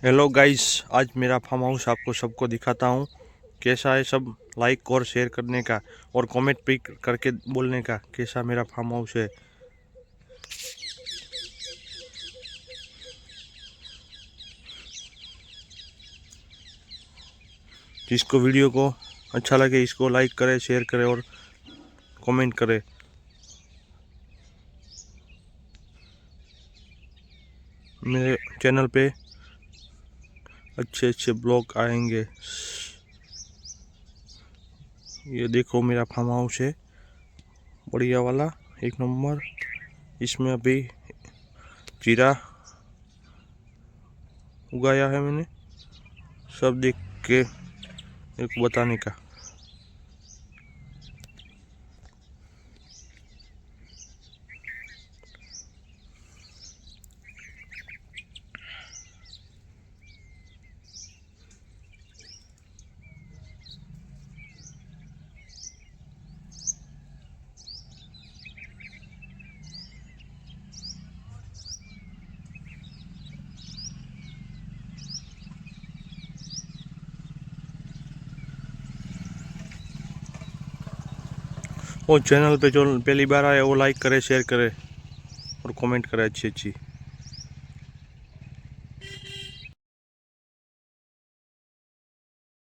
Hello guys, आज मेरा farm house आपको सबको दिखाता हूँ। कैसा है, सब लाइक और शेयर करने का और कमेंट भी करके बोलने का कैसा मेरा फार्म हाउस है। जिसको वीडियो को अच्छा लगे इसको लाइक करे, शेयर करे और कमेंट करे। मेरे चैनल पे अच्छे अच्छे ब्लॉग आएंगे। ये देखो मेरा फार्म हाउस है, बढ़िया वाला, एक नंबर। इसमें अभी जीरा उगाया है मैंने, सब देख के मेरे को बताने का। वो चैनल पे जो पहली बार आए वो लाइक करे, शेयर करे और कमेंट करे अच्छी अच्छी।